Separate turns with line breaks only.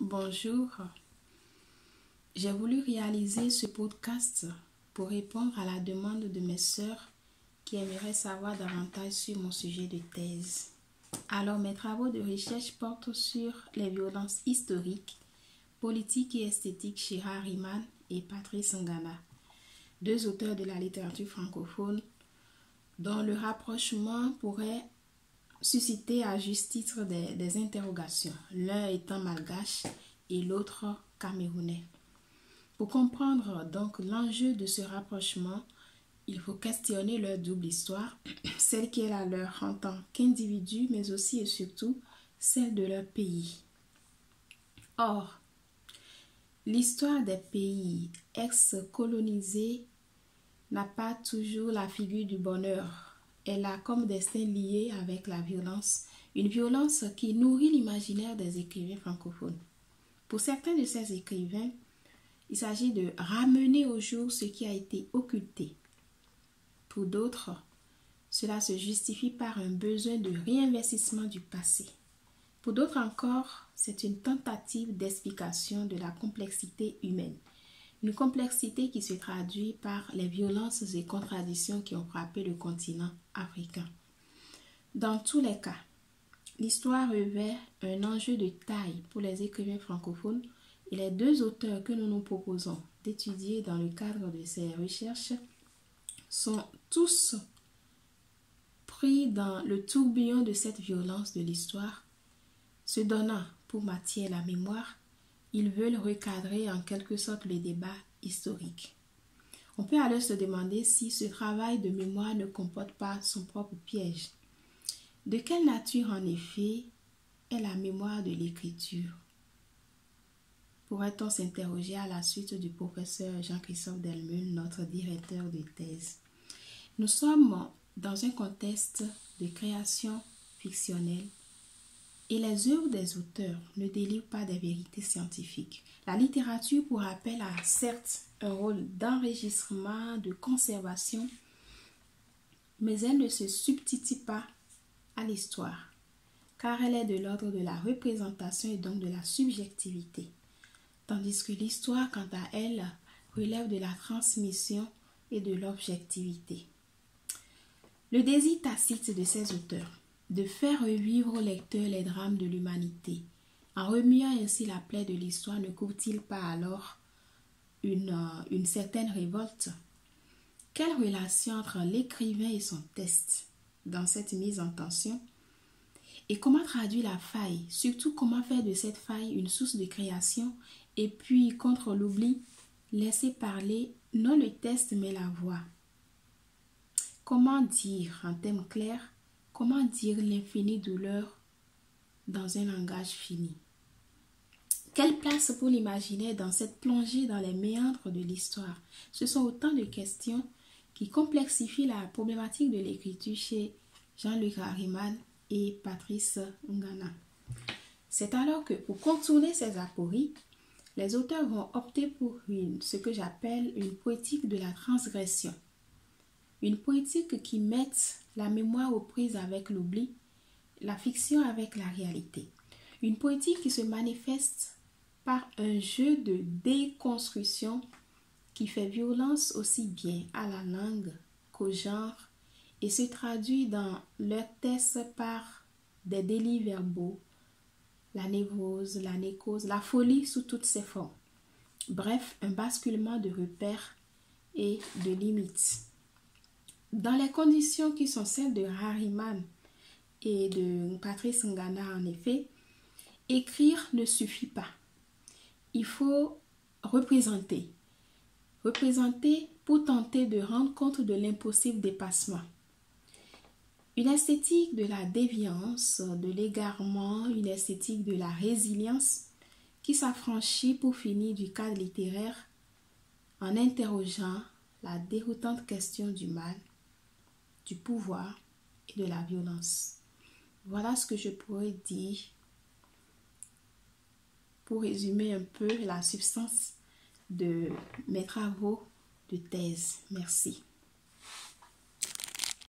Bonjour, j'ai voulu réaliser ce podcast pour répondre à la demande de mes sœurs qui aimeraient savoir davantage sur mon sujet de thèse. Alors, mes travaux de recherche portent sur les violences historiques, politiques et esthétiques chez Hariman et Patrice Ngana, deux auteurs de la littérature francophone dont le rapprochement pourrait susciter à juste titre des interrogations, l'un étant malgache et l'autre camerounais. Pour comprendre donc l'enjeu de ce rapprochement, il faut questionner leur double histoire, celle qui est la leur en tant qu'individus, mais aussi et surtout celle de leur pays. Or, l'histoire des pays ex-colonisés n'a pas toujours la figure du bonheur. Elle a comme destin lié avec la violence, une violence qui nourrit l'imaginaire des écrivains francophones. Pour certains de ces écrivains, il s'agit de ramener au jour ce qui a été occulté. Pour d'autres, cela se justifie par un besoin de réinvestissement du passé. Pour d'autres encore, c'est une tentative d'explication de la complexité humaine. Une complexité qui se traduit par les violences et contradictions qui ont frappé le continent africain. Dans tous les cas, l'histoire revêt un enjeu de taille pour les écrivains francophones et les deux auteurs que nous nous proposons d'étudier dans le cadre de ces recherches sont tous pris dans le tourbillon de cette violence de l'histoire, se donnant pour matière la mémoire. Ils veulent recadrer en quelque sorte le débat historique. On peut alors se demander si ce travail de mémoire ne comporte pas son propre piège. De quelle nature en effet est la mémoire de l'écriture? Pourrait-on s'interroger à la suite du professeur Jean-Christophe Delmeule, notre directeur de thèse? Nous sommes dans un contexte de création fictionnelle et les œuvres des auteurs ne délivrent pas des vérités scientifiques. La littérature, pour rappel, a certes un rôle d'enregistrement, de conservation, mais elle ne se substitue pas à l'histoire, car elle est de l'ordre de la représentation et donc de la subjectivité, tandis que l'histoire, quant à elle, relève de la transmission et de l'objectivité. Le désir tacite de ces auteurs de faire revivre au lecteur les drames de l'humanité, en remuant ainsi la plaie de l'histoire, ne couvre-t-il pas alors une certaine révolte? Quelle relation entre l'écrivain et son texte dans cette mise en tension? Et comment traduire la faille? Surtout, comment faire de cette faille une source de création? Et puis, contre l'oubli, laisser parler non le texte mais la voix. Comment dire en termes clairs? Comment dire l'infinie douleur dans un langage fini? Quelle place pour l'imaginaire dans cette plongée dans les méandres de l'histoire? Ce sont autant de questions qui complexifient la problématique de l'écriture chez Jean-Luc Hariman et Patrice Ngana. C'est alors que, pour contourner ces apories, les auteurs vont opter pour ce que j'appelle une poétique de la transgression. Une poétique qui mette la mémoire aux prises avec l'oubli, la fiction avec la réalité. Une poétique qui se manifeste par un jeu de déconstruction qui fait violence aussi bien à la langue qu'au genre et se traduit dans leur texte par des délits verbaux, la névrose, la nécose, la folie sous toutes ses formes. Bref, un basculement de repères et de limites. Dans les conditions qui sont celles de Hariman et de Patrice Ngana, en effet, écrire ne suffit pas. Il faut représenter. Représenter pour tenter de rendre compte de l'impossible dépassement. Une esthétique de la déviance, de l'égarement, une esthétique de la résilience qui s'affranchit pour finir du cadre littéraire en interrogeant la déroutante question du mal, du pouvoir et de la violence. Voilà ce que je pourrais dire pour résumer un peu la substance de mes travaux de thèse. Merci.